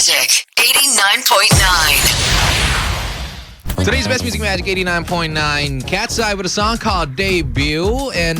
Magic 89.9. Today's Best Music Magic 89.9. Cat's Eye with a song called Debut. And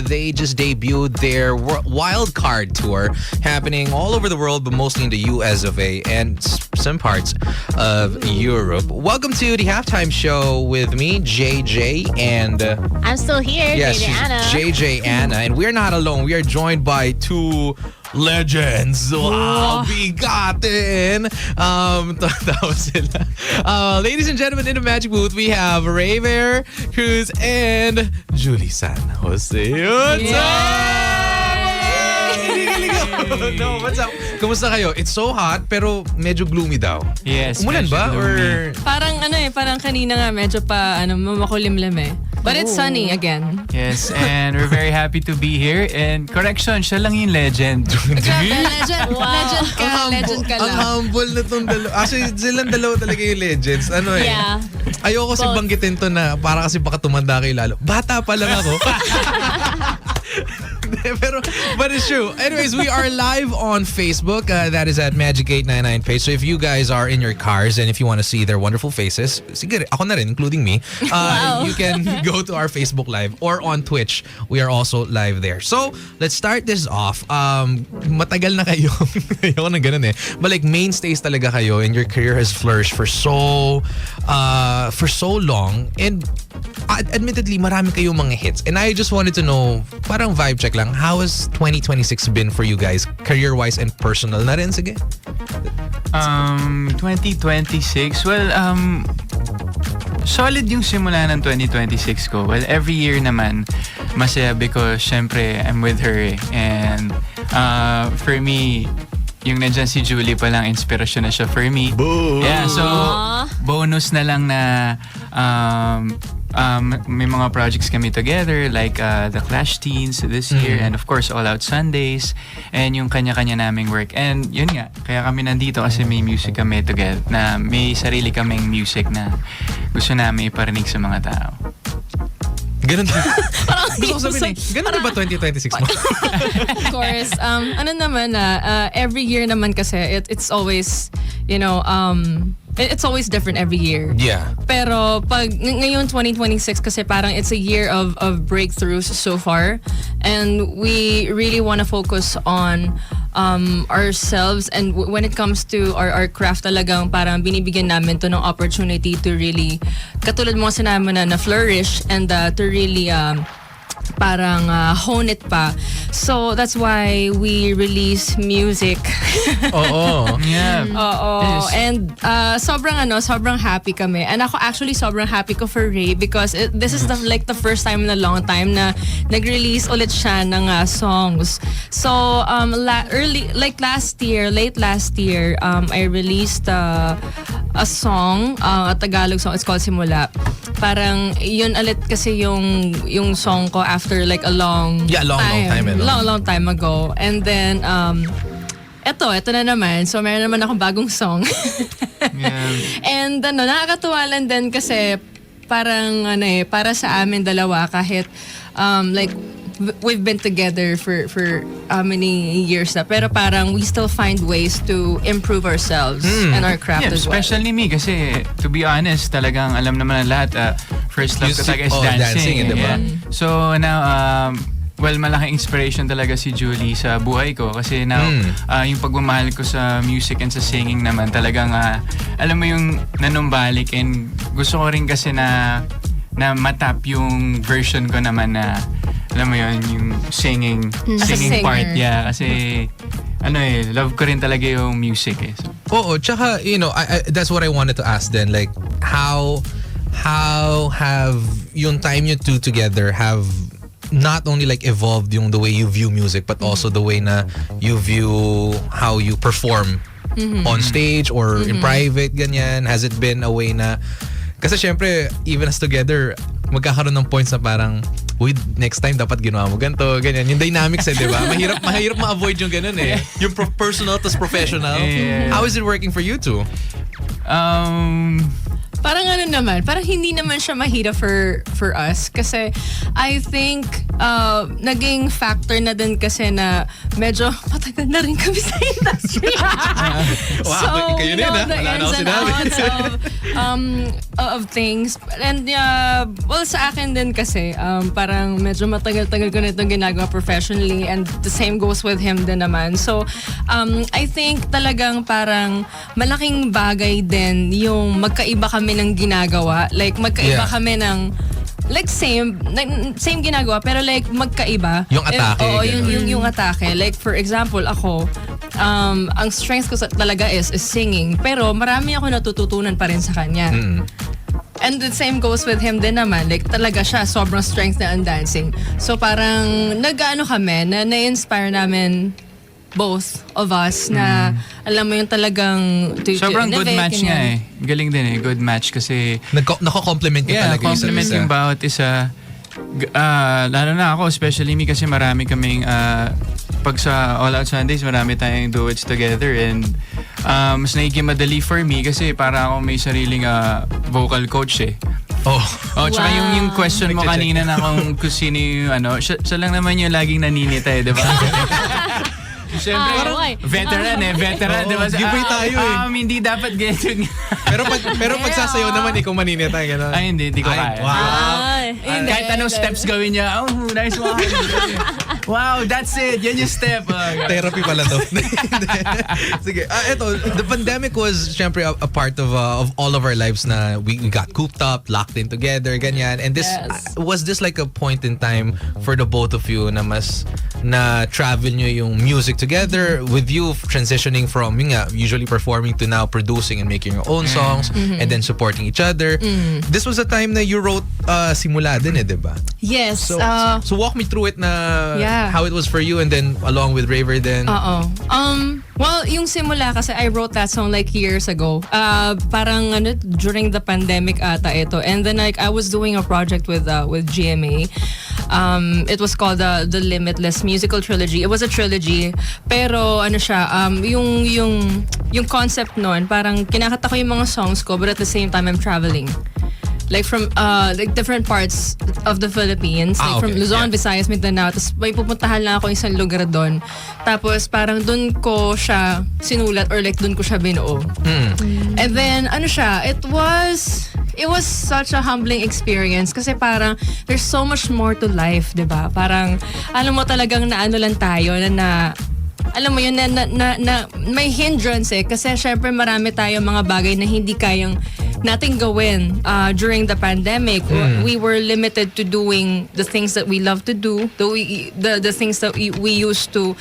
they just debuted their Wild Card Tour happening all over the world, but mostly in the US of A and some parts of Europe. Welcome to the halftime show with me, JJ, and... I'm still here, yes, JJ Anna. JJ Anna. And we're not alone. We are joined by two legends. Wow, bigatin. Tapos sila. Ladies and gentlemen, in the Magic Booth, we have Rayver Cruz and Julie San Jose. What's up? No, what's up? Kumusta kayo? It's so hot, pero medyo gloomy daw. Yes. Umulan ba? Or... Parang kanina nga medyo pa makulimlim eh. But it's sunny again. Yes, and we're very happy to be here. And correction, siya lang yung legend. Grabe, legend ka Ang lang. humble na tong dalawa. Actually, silang dalawa talaga yung legends. Ano eh? Yeah. Ayoko kasi banggitin to na para kasi baka tumanda kayo lalo. Bata pa lang ako. But it's true. Anyways, we are live on Facebook. That is at Magic899 page. So if you guys are in your cars and if you want to see their wonderful faces, siguro, ako na rin, including me, you can go to our Facebook Live or on Twitch. We are also live there. So let's start this off. Matagal na kayo. Ayoko na ganun eh. But like mainstays talaga kayo and your career has flourished for so long. And admittedly, marami kayong mga hits. And I just wanted to know, parang vibe check lang, how has 2026 been for you guys, career-wise and personal na rin? Sige. 2026, well, solid yung simula ng 2026 ko. Well, every year naman, masaya because syempre, I'm with her. And for me, yung nandyan si Julie pa lang, inspirasyon na siya for me. Boo! Yeah, so bonus na lang na may mga projects kami together like the Clash Teens this year and of course All Out Sundays and yung kanya-kanya naming work. And yun nga, kaya kami nandito kasi may music kami together na may sarili kaming music na gusto namin iparinig sa mga tao. Ganun din. Gusto ko sabihin ganun din ba 2026 mo? Of course. Ano naman every year naman kasi it's always, you know, it's always different every year. Yeah. Pero pag ngayon 2026 kasi parang it's a year of breakthroughs so far, and we really want to focus on ourselves, and when it comes to our craft talagang parang binibigyan namin to ng opportunity to really, katulad mo sinabi mo na flourish and to really parang hone it pa. So that's why we release music. Oo. Yeah. Oo. Yes. And sobrang happy kami. And ako actually sobrang happy ko for Ray because this is the first time in a long time na nag-release ulit siya ng songs. So late last year, I released a song, a Tagalog song. It's called Simula. Parang yun ulit kasi yung song ko after like a long time ago. And then eto na naman. So meron naman akong bagong song. Yeah. And nakakatuwa lang din kasi parang para sa amin dalawa kahit like we've been together for how many years na, pero parang we still find ways to improve ourselves and our craft as well. Especially me kasi to be honest, talagang alam naman ng lahat, first love ko talaga is dancing. diba? So now, well, malaking inspiration talaga si Julie sa buhay ko kasi now, yung pagmamahal ko sa music and sa singing naman talagang, alam mo yung nanumbalik, and gusto ko rin kasi na matap yung version ko naman na, alam mo yun, yung singing part. Yeah, kasi love ko rin talaga yung music eh. So. Oo, tsaka, you know, I that's what I wanted to ask then, like, how have yung time you two together have not only like evolved yung the way you view music, but also the way na you view how you perform on stage or in private, ganyan? Has it been a way na, kasi syempre, even as together, magkakaroon ng points na parang, uy, next time dapat ginawa mo ganito, ganyan. Yung dynamics di ba? Mahirap ma-avoid yung ganun eh. Yung personal tas professional. Yeah. How is it working for you two? parang ano naman, parang hindi naman siya mahirap for us. Kasi I think naging factor na din kasi na medyo matagal na rin kami sa industry. Wow, kayo din, the wala na ako ins and sinabi. outs of things. And well, sa akin din kasi, parang medyo matagal-tagal ko na itong ginagawa professionally, and the same goes with him din naman. So, I think talagang parang malaking bagay din yung magkaiba kami ng ginagawa. Like, magkaiba Yeah. kami ng like same ginagawa pero like magkaiba. Yung atake, Oo, ganun. yung atake. Like for example, ako ang strength ko talaga is singing, pero marami ako natututunan pa rin sa kanya. And the same goes with him din naman. Like talaga siya sobrang strength na ang dancing. So parang nag-ano kami na-inspire namin both of us na alam mo yung talagang Sobrang good innovate, match nga ganyan. Galing din good match kasi Nako-compliment niyo talaga yung compliment isa't yung isa. bawat isa. Lalo na ako, especially me kasi marami kaming pag sa All Out Sundays, marami tayong duets together and mas nagiging madali for me kasi para ako may sariling vocal coach eh. Oh. Oh, tsaka Wow. yung question mo Nagche-check. kanina na kung sino yung siya lang naman yung laging naninita eh, di ba? Siyempre, okay. veteran, di ba? giveaway tayo eh. Hindi dapat ganyan. Pero pag sasayaw naman, ikaw maninita, gano'n. Ay, hindi ko kaya. Wow. Ay, hindi, Kahit anong hindi. steps gawin niya, nice one. Wow, that's it. Yan yung step. Therapy pala to. Sige. Eto, the pandemic was syempre a part of all of our lives na we got cooped up, locked in together, ganyan. And this Yes. was this like a point in time for the both of you na mas na travel nyo yung music together with you transitioning from yun nga, usually performing to now producing and making your own songs and then supporting each other. This was a time na you wrote Simula din eh, di ba? Yes. So walk me through it na Yeah. how it was for you and then along with Raver then. Oo. Well, yung Simula kasi I wrote that song like years ago. Parang during the pandemic ata ito. And then like I was doing a project with GMA. It was called the Limitless Musical Trilogy. It was a trilogy. Pero siya, yung concept nun, parang kinakanta ko yung mga songs ko but at the same time I'm traveling. Like from like different parts of the Philippines, like from okay. Luzon, Yeah. Visayas, Mindanao. Tapos may pupuntahan lang ako isang lugar doon. Tapos parang doon ko siya sinulat or like doon ko siya binuo. And then siya, it was such a humbling experience kasi parang there's so much more to life, 'di ba? Parang alam mo talagang naano lang tayo na alam mo yun na may hindrance kasi syempre marami tayong mga bagay na hindi kayang nating gawin during the pandemic. We were limited to doing the things that we love to do, the things that we used to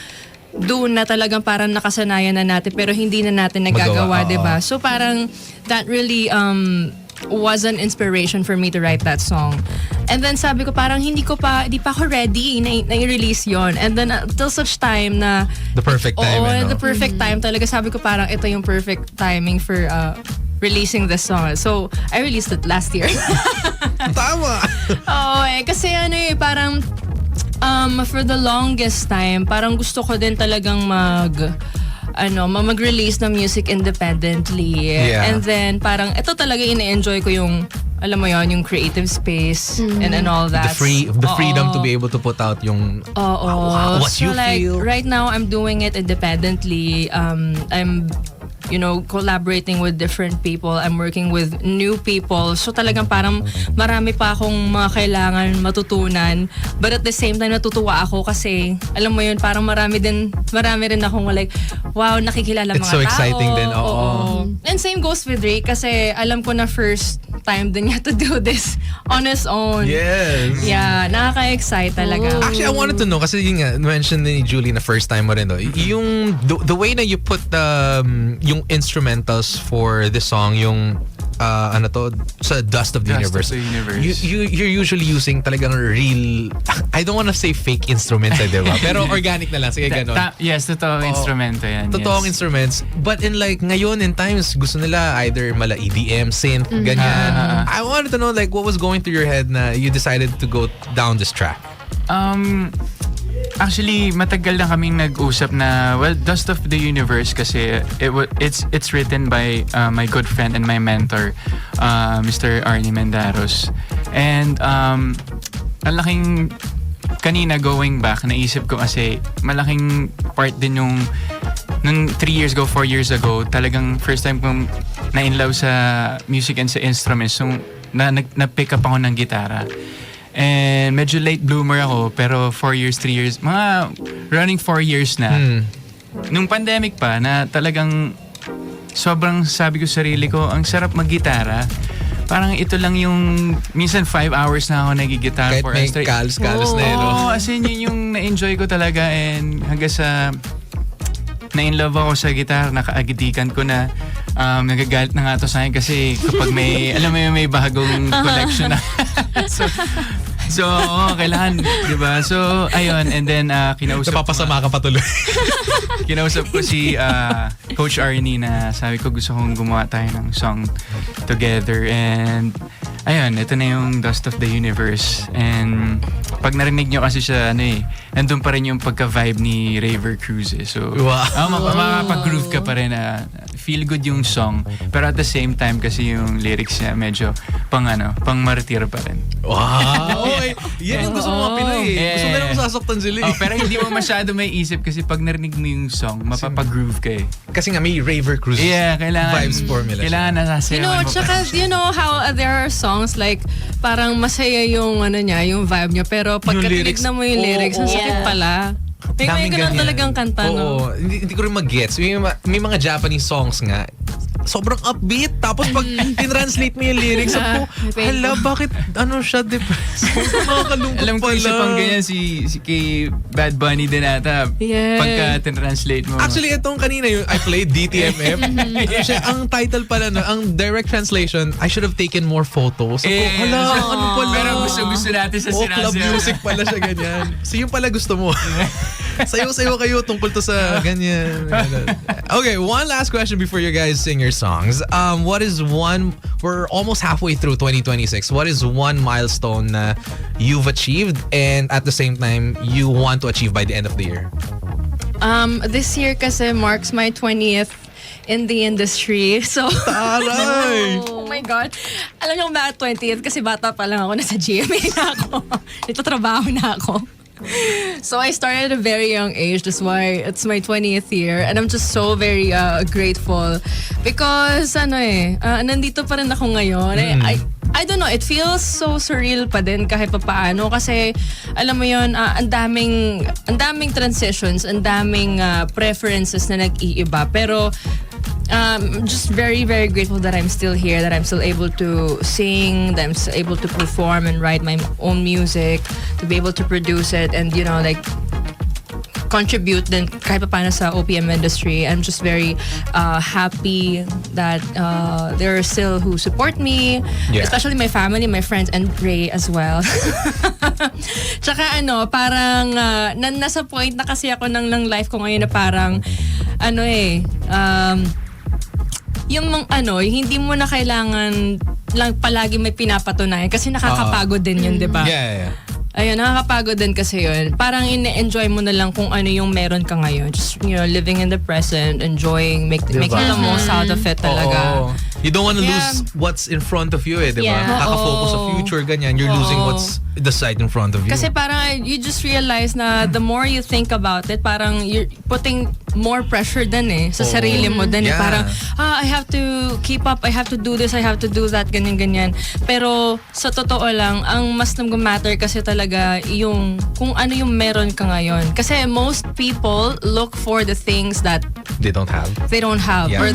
do na talagang parang nakasanayan na natin pero hindi na natin nagagawa, Magawa, 'di ba? So parang that really was an inspiration for me to write that song. And then sabi ko parang hindi pa ako ready na i-release yon. And then till such time na The perfect time, Oo, ano? the perfect time talaga. Sabi ko parang ito yung perfect timing for releasing this song. So I released it last year. Tama! Oo kasi parang for the longest time parang gusto ko din talagang mag-release ng music independently. Yeah. And then parang ito talaga ina-enjoy ko yung alam mo yon, yung creative space and all that. The freedom to be able to put out yung what so you like, feel. right now I'm doing it independently. I'm collaborating with different people. I'm working with new people. So talagang parang marami pa akong mga kailangan matutunan. But at the same time, natutuwa ako kasi, alam mo yun, parang marami rin akong like, wow, nakikilala It's mga so tao. exciting din, oo. And same goes with Ray kasi alam ko na first time din niya to do this on his own. Yes. Yeah, nakaka-excite talaga. Actually, I wanted to know kasi yun nga, mentioned ni Julie na first time mo rin yung the way na you put yung instrumentals for this song, yung sa Dust of the Universe. Dust of the Universe. You're usually using talagang real, I don't wanna say fake instruments, diba? Pero organic na lang, sige ganon. Yes, totoong instrumento yan. Totoong yes. instruments. But in like, ngayon in times, gusto nila either mala EDM, synth, ganyan. I wanted to know like what was going through your head na you decided to go down this track. Actually, matagal na kaming nag-usap na, well, Dust of the Universe kasi it's written by my good friend and my mentor, Mr. Arnie Mendaros. And ang laking, kanina going back, naisip ko kasi malaking part din yung nung 3 years ago, 4 years ago, talagang first time kong na-inlove sa music and sa instruments. So, na-pick up ako ng gitara. And medyo late bloomer ako, pero 4 years, 3 years, mga running 4 years na. Nung pandemic pa, na talagang sobrang sabi ko sa sarili ko, ang sarap mag-gitara. Parang ito lang yung, minsan 5 hours na ako nagigitara Kahit for may straight. kalos-kalos na yun. no? Oo, as in yun yung na-enjoy ko talaga, and hanggang sa na-inlove ako sa gitara, nakaagitikan ko na. Nagagalit na nga to sa akin kasi kapag may, alam mo yung may bagong collection na. so kailangan, di ba? So, ayun, and then kinausap Napapasama ka patuloy. kinausap ko si Coach Arnie na sabi ko gusto kong gumawa tayo ng song together, and ayun, ito na yung Dust of the Universe. And pag narinig nyo kasi siya, nandun pa rin yung pagka-vibe ni Raver Cruz eh. So, Wow. makapag-groove ka pa rin na feel good yung song. Pero at the same time kasi yung lyrics niya medyo pang martir pa rin. Wow! Yan yung gusto mo mga Pinoy eh. Gusto nila masasaktan sila eh. Pero hindi mo masyado may isip kasi pag narinig mo yung song, mapapag-groove ka eh. Kasi nga may Raver Cruz Kailangan vibes formula siya. Kailangan nasasayawan mo pa. Tsaka, how there are songs like, parang masaya yung, yung vibe niya. Pero pagkatinig na mo yung lyrics, ang sakit pala. May Daming ganun ganyan. talagang kanta, no? Oo, hindi ko rin mag-gets. May mga Japanese songs nga, sobrang upbeat. Tapos pag tinranslate mo yung lyrics, sabi ko, hala, bakit siya depressed? Nakakalungkot Alam ko pala. isa pang ganyan si kay Bad Bunny din ata. Yeah. Pagka tinranslate mo. Actually, itong kanina yung I played DTMF. Siya, ang title pala ang direct translation, I should have taken more photos. Sabi ko, hala, ano pala? Pero gusto natin sa club sinasabi. music pala siya ganyan. So yung pala gusto mo. Sayo-sayo kayo tungkol to sa ganyan. Okay, one last question before you guys sing your songs. We're almost halfway through 2026. What is one milestone na you've achieved and at the same time you want to achieve by the end of the year? This year kasi marks my 20th in the industry. So, Aray! oh my God. Alam niyo kung bakit 20th? Kasi bata pa lang ako, nasa GMA na ako. Nagtatrabaho na ako. So I started at a very young age. That's why it's my 20th year. And I'm just so very grateful. Because, nandito pa rin ako ngayon. I don't know, it feels so surreal pa din kahit papaano. Kasi, alam mo yun, ang daming transitions, ang daming preferences na nag-iiba. Pero, just very, very grateful that I'm still here, that I'm still able to sing, that I'm still able to perform and write my own music, to be able to produce it, and contribute din kahit pa paano sa OPM industry. I'm just very happy that there are still who support me, especially my family, my friends, and Ray as well. Tsaka parang nasa point na kasi ako ng life ko ngayon na parang hindi mo na kailangan lang palagi may pinapatunayan kasi nakakapagod din yun, di ba? Yeah. Ayun, nakakapagod din kasi yun. Parang ine-enjoy mo na lang kung ano yung meron ka ngayon. Just, living in the present, enjoying, making the most out of it talaga. Oo. You don't want to lose what's in front of you di ba? Yeah. Nakaka-focus sa future, ganyan. You're losing what's the side in front of you. Kasi parang you just realize na the more you think about it, parang you're putting more pressure din sa sarili mo din. Yeah. Parang, I have to keep up, I have to do this, I have to do that, ganyan-ganyan. Pero sa totoo lang, ang mas nag-matter kasi talaga yung kung ano yung meron ka ngayon. Kasi most people look for the things that they don't have. Yeah. Or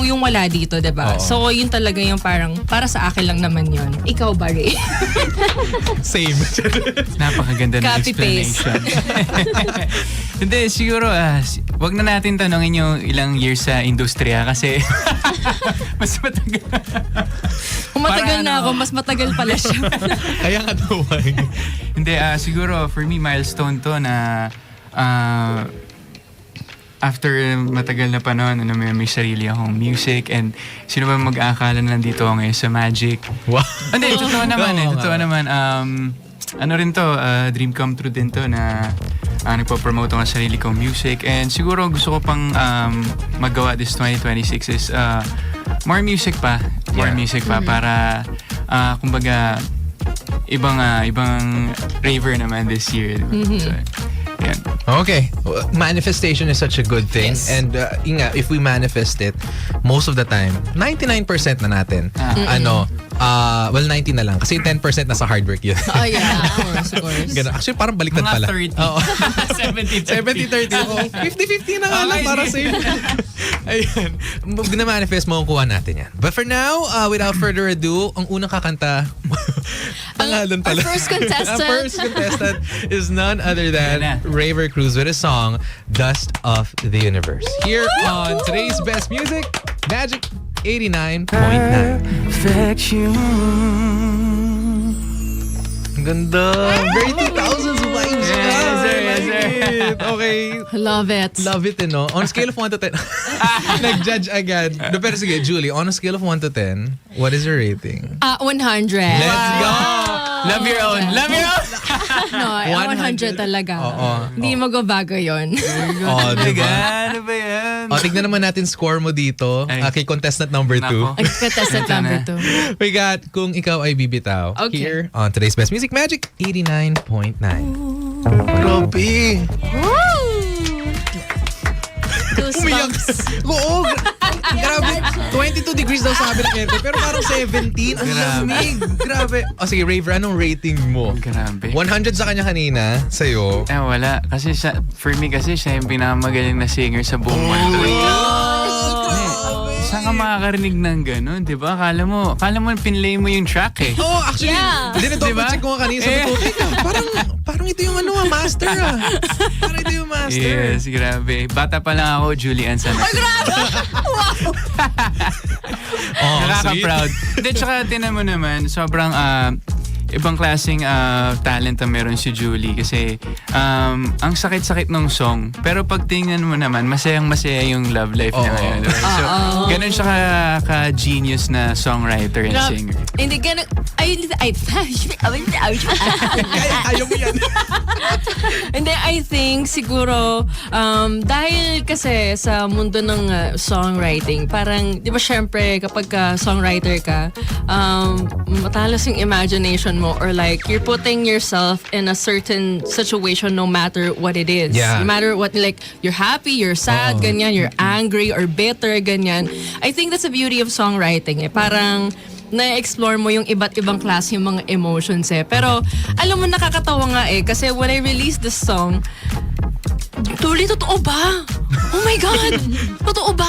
yung wala dito, diba? Oo. So yun talaga yung parang para sa akin lang naman yun. Ikaw ba, Ray? Same. Napakaganda ng Copy-paste. explanation. Hindi, siguro, wag na natin tanongin yung ilang years sa industriya kasi mas matagal. Kung matagal na ako, mas matagal pala siya. Kaya nga tuwag. Hindi, siguro for me, milestone to na after matagal na panahon, may sarili akong music, and sino ba mag-aakala na nandito ako ngayon sa Magic? Wow. Hindi, totoo naman Oo, Totoo nga. naman. ano rin to, dream come true din to na nagpo-promote ako ng sarili kong music. And siguro gusto ko pang magawa this 2026 is more music pa. More music pa para kumbaga ibang raver naman this year. So, yan. Okay. Manifestation is such a good thing. Yes. And if we manifest it, most of the time, 99% na natin. Well, 90 na lang. Kasi 10% nasa hard work yun. Oh yeah, of course. Ganun. Actually, parang baliktad Mga pala. 30. Oo. 70-30. 70-30. Oo. 50-50 na nga lang para safe. Ayun. Gina-manifest mo ang kuha natin yan. But for now, without further ado, ang unang kakanta, pangalan pala. Our first contestant. Our first contestant is none other than Raver Cruz with his song, Dust of the Universe. Here on today's best music, Magic 89.9. Perfection. Ang ganda. Very 2000s vibes. Yes, sir, yes, I sir. like it. Okay. Love it. Love it, no? On a scale of 1 to 10. Nag-judge agad. No, pero sige, Julie, on a scale of 1 to 10, what is your rating? 100. Let's go! Love your own. Love your own. No, 100 talaga. Oo. Hindi magbabago yun. Oh, diba? Ano ba yan? O, tignan naman natin score mo dito. Ay. Kay contestant number 2. Nako. Ang contestant number 2. We got Kung Ikaw Ay Bibitaw. Okay. Here on today's Best Music Magic 89.9. Grabe! Goosebumps. Oo! Grabe! 22 degrees daw sabi ng aircon, pero parang 17. Ang lamig! Grabe! O sige, Raver, anong rating mo? Grabe. 100 sa kanya kanina, sa'yo. Wala. Kasi for me kasi siya yung pinakamagaling na singer sa buong mundo. Saan ka makakarinig ng gano'n, di ba? Kala mo pinlay mo yung track eh. Oh, actually, Yeah. double Diba? check ko nga kanina. Sabi ko, teka, parang ito yung master ah. Parang ito yung master. Yes, grabe. Bata pa lang ako, Julie Ann Sanas. Ay, grabe! Wow! Oh, Nakaka-proud. Then, tsaka tinan mo naman, sobrang ibang klaseng talent ang meron si Julie kasi ang sakit-sakit ng song pero pag tingnan mo naman masayang-masaya yung love life niya ngayon. So, ganun siya ka-genius na songwriter and singer. Hindi ganun. Kaya mo yan. Hindi, I think siguro dahil kasi sa mundo ng songwriting, parang, di ba syempre kapag songwriter ka, matalas yung imagination mo or like you're putting yourself in a certain situation no matter what it is. Yeah. No matter what, like you're happy, you're sad, ganyan, you're angry or bitter, ganyan. I think that's the beauty of songwriting eh. Parang na-explore mo yung iba't ibang klase yung mga emotions eh. Pero alam mo nakakatawa nga eh kasi when I released this song, Tuloy, totoo ba? Oh my God! Totoo ba?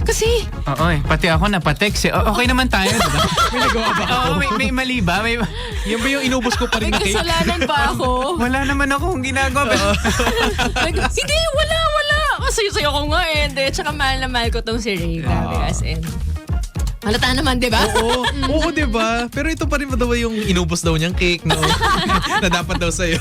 Kasi... Oo eh. Pati ako napatext eh. Okay naman tayo, diba? May nagawa ba ako? Oo, may mali ba? Yan ba yung inubos ko pa rin May na cake? kasalanan ba ako? Wala naman akong ginagawa. Hindi, wala. Sayo ko nga eh. Hindi, tsaka mahal na mahal ko tong si Ray. Grabe, as in. Halata naman, di ba? Oo, di ba? Pero ito pa rin ba daw yung inubos daw niyang cake, no? Na dapat daw sa'yo.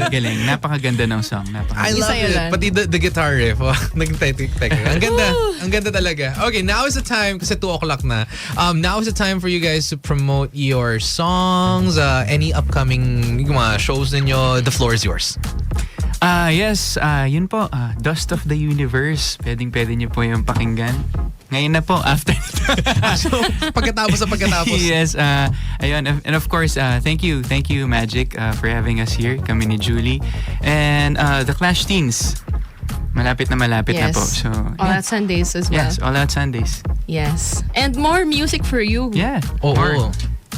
Galing. Napakaganda ng song. I love sa'yo it. lang. Pati the guitar riff. Naging tek. Ang ganda. Ang ganda talaga. Okay, now is the time, kasi 2 o'clock na. Now is the time for you guys to promote your songs, any upcoming mga shows ninyo. The floor is yours. Yes, yun po. Dust of the Universe. Pwede niyo po yung pakinggan. Ngayon na po, after So, pagkatapos. Yes, ayun. And of course, thank you Magic, for having us here, kami ni Julie. And the Clash Teens. Malapit na Yes. po. So, All Out Sundays as well. Yes, All Out Sundays. Yes. And more music for you. Yeah. Oo.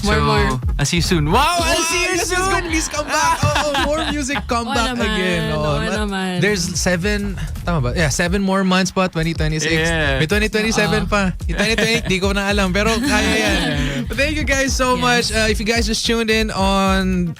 More. I'll see you soon. Wow! I'll see you Let's soon! go, please come back. More music come Oo back naman, again. oo naman. There's 7, tama ba? Yeah, 7 more months pa, 2026. Yeah. May 2027 pa. Yung 2028, di ko na alam. Pero kaya yan. But thank you guys so much. If you guys just tuned in on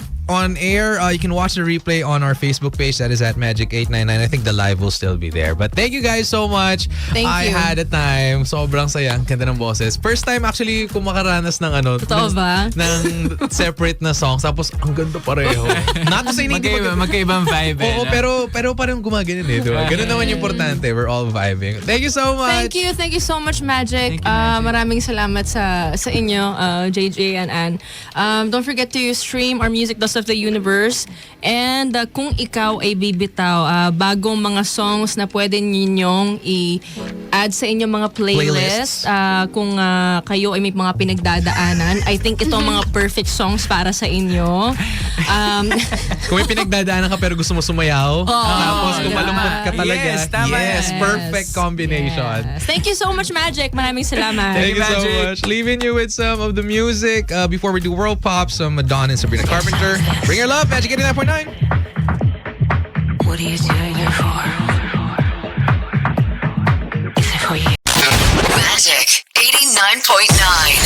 air, you can watch the replay on our Facebook page. That is at Magic899. I think the live will still be there. But thank you guys so much. Thank I you. had a time. Sobrang saya. Ang ganda ng boses. First time actually kung makaranas ng Totoo ba? ng separate na songs. Tapos ang ganda pareho. Not to say na hindi Magkaibang vibe. Oo, pero parang gumaganon eh. Diba? Ganun naman yung importante. We're all vibing. Thank you so much. Thank you so much, Magic. Thank you, Magic. Maraming salamat sa inyo, JJ and Ann. Don't forget to stream our music, The Ghost of the Universe, and Kung Ikaw Ay Bibitaw. Bagong mga songs na pwede ninyong i-add sa inyong mga playlist. Kung kayo ay may mga pinagdadaanan, I think itong mga perfect songs para sa inyo. Kung may pinagdadaanan ka pero gusto mo sumayaw, tapos kung diba? malungkot ka talaga, Yes, tama yes, yan. perfect combination. Yes. Thank you so much, Magic. Maraming salamat. Thank you so Magic. much. Leaving you with some of the music before we do World Pop, some Madonna and Sabrina Carpenter. Bring your love, Magic 89.9. What are you doing it for? Is it for you? Magic 89.9.